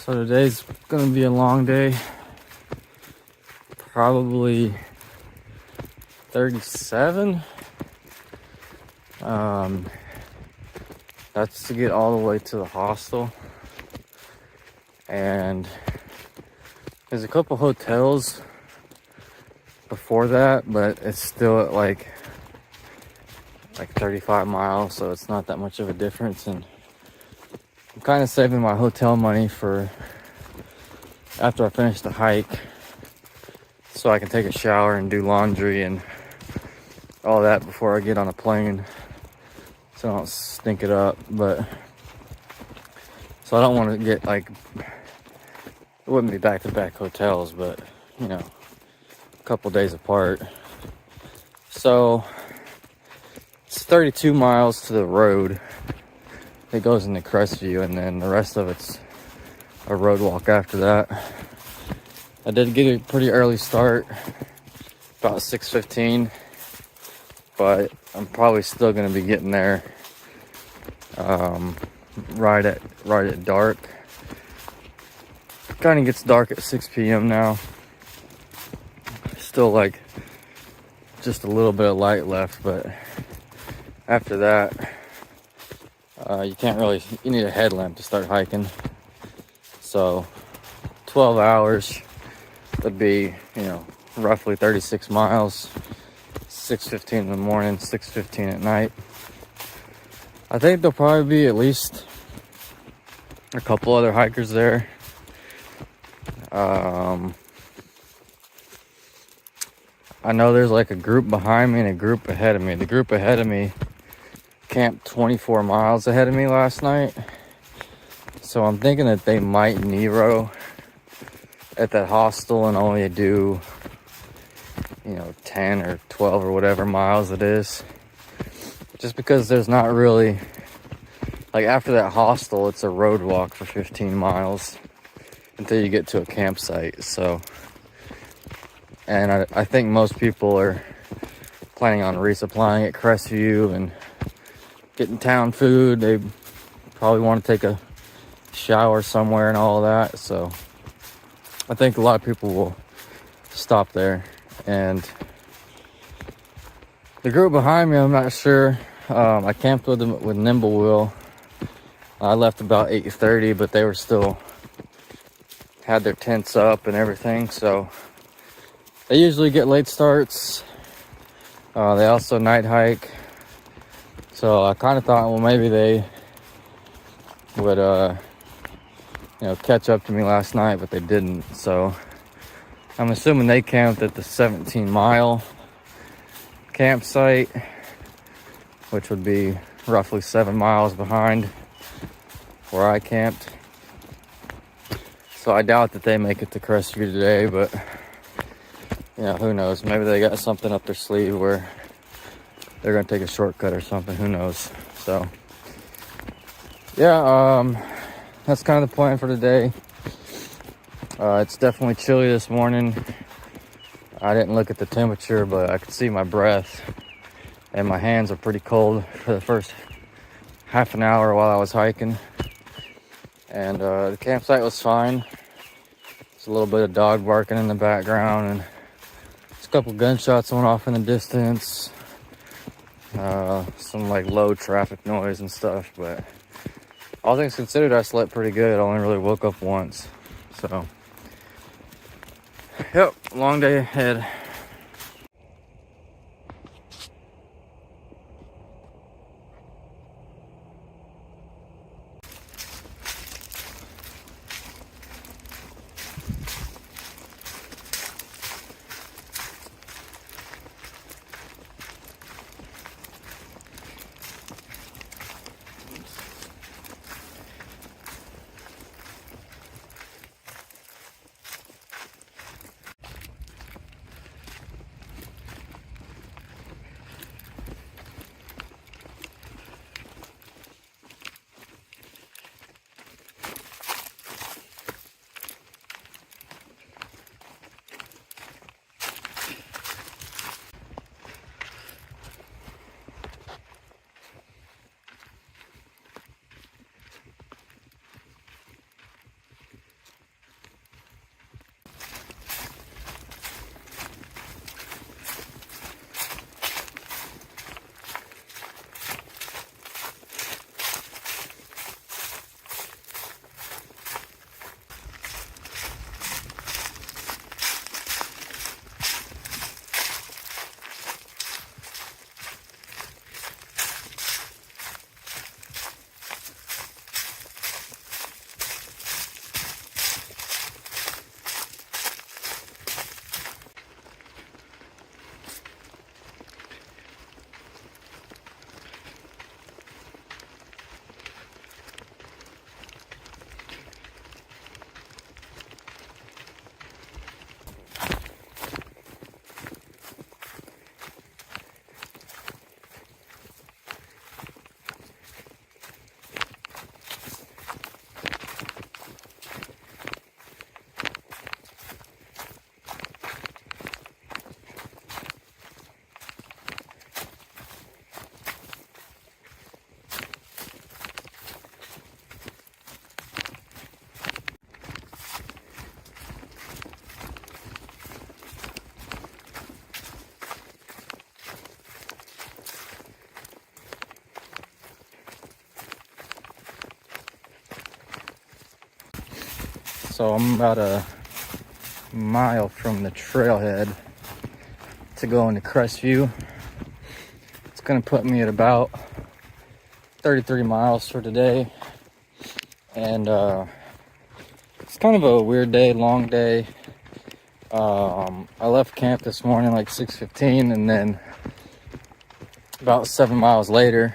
So today's gonna be a long day, probably 37. That's to get all the way to the hostel, and there's a couple hotels before that, but it's still at like 35 miles, so it's not that much of a difference. And I'm kind of saving my hotel money for after I finish the hike, so I can take a shower and do laundry and all that before I get on a plane, so I don't stink it up. But so I don't want to get like, it wouldn't be back-to-back hotels, but you know, a couple days apart. So it's 32 miles to the road. It goes into Crestview, and then the rest of it's a road walk after that. I did get a pretty early start, about 6:15, but I'm probably still going to be getting there right at dark. Kind of gets dark at 6 p.m. now. Still like just a little bit of light left, but after that, you need a headlamp to start hiking. So 12 hours would be, roughly 36 miles, 6:15 in the morning, 6:15 at night. I think there'll probably be at least a couple other hikers there. I know there's like a group behind me and a group ahead of me. The group ahead of me camped 24 miles ahead of me last night. So I'm thinking that they might Nero at that hostel and only do, 10 or 12 or whatever miles it is. Just because there's not really, like after that hostel, it's a road walk for 15 miles until you get to a campsite. So, and I think most people are planning on resupplying at Crestview and getting town food. They probably want to take a shower somewhere and all of that. So I think a lot of people will stop there. And the group behind me, I'm not sure. I camped with them with Nimblewheel. I left about 8:30, but they were still had their tents up and everything. So they usually get late starts. They also night hike. So I kind of thought, well, maybe they would, catch up to me last night, but they didn't. So I'm assuming they camped at the 17-mile campsite, which would be roughly 7 miles behind where I camped. So I doubt that they make it to Crestview today, but who knows? Maybe they got something up their sleeve where they're gonna take a shortcut or something. Who knows? So that's kind of the plan for today. It's definitely chilly this morning. I didn't look at the temperature, but I could see my breath, and my hands are pretty cold for the first half an hour while I was hiking. And the campsite was fine. There's a little bit of dog barking in the background, and just a couple gunshots went off in the distance. Some like low traffic noise and stuff, but all things considered, I slept pretty good. I only really woke up once. So, yep, long day ahead. So I'm about a mile from the trailhead to go into Crestview. It's gonna put me at about 33 miles for today. And it's kind of a weird day, long day. I left camp this morning like 6:15, and then about 7 miles later,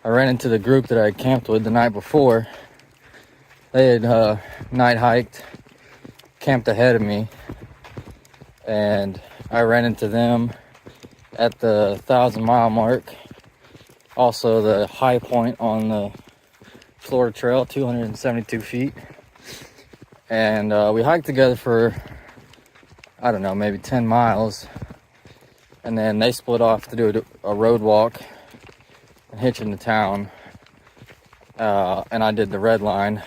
I ran into the group that I had camped with the night before. They had night hiked, camped ahead of me, and I ran into them at the 1,000-mile mark. Also the high point on the Florida Trail, 272 feet. And we hiked together for, I don't know, maybe 10 miles. And then they split off to do a road walk and hitch into town. And I did the red line,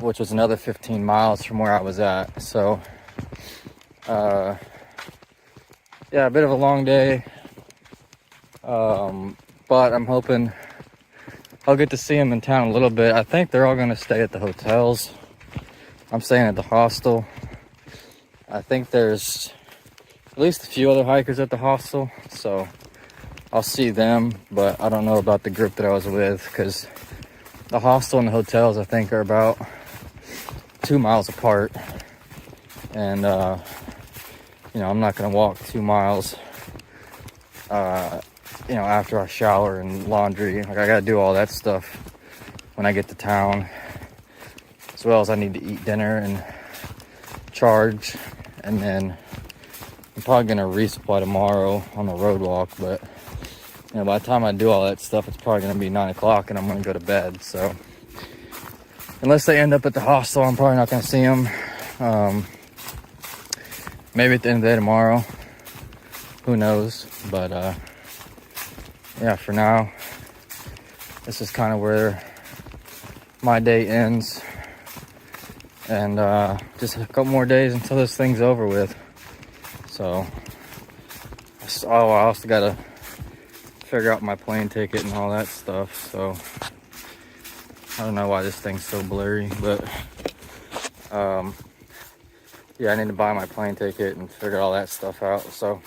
which was another 15 miles from where I was at. So, yeah, a bit of a long day. But I'm hoping I'll get to see them in town a little bit. I think they're all going to stay at the hotels. I'm staying at the hostel. I think there's at least a few other hikers at the hostel, so I'll see them, but I don't know about the group that I was with, because the hostel and the hotels, I think, are about 2 miles apart. And, you know, I'm not going to walk 2 miles, you know, after I shower and laundry. Like, I got to do all that stuff when I get to town, as well as I need to eat dinner and charge. And then I'm probably going to resupply tomorrow on the road walk, but you know, by the time I do all that stuff, it's probably going to be 9 o'clock and I'm going to go to bed. So unless they end up at the hostel, I'm probably not going to see them. Maybe at the end of the day tomorrow, who knows. But yeah, for now, this is kind of where my day ends. And just a couple more days until this thing's over with. So, I also got to figure out my plane ticket and all that stuff. So, I don't know why this thing's so blurry, but yeah, I need to buy my plane ticket and figure all that stuff out. So,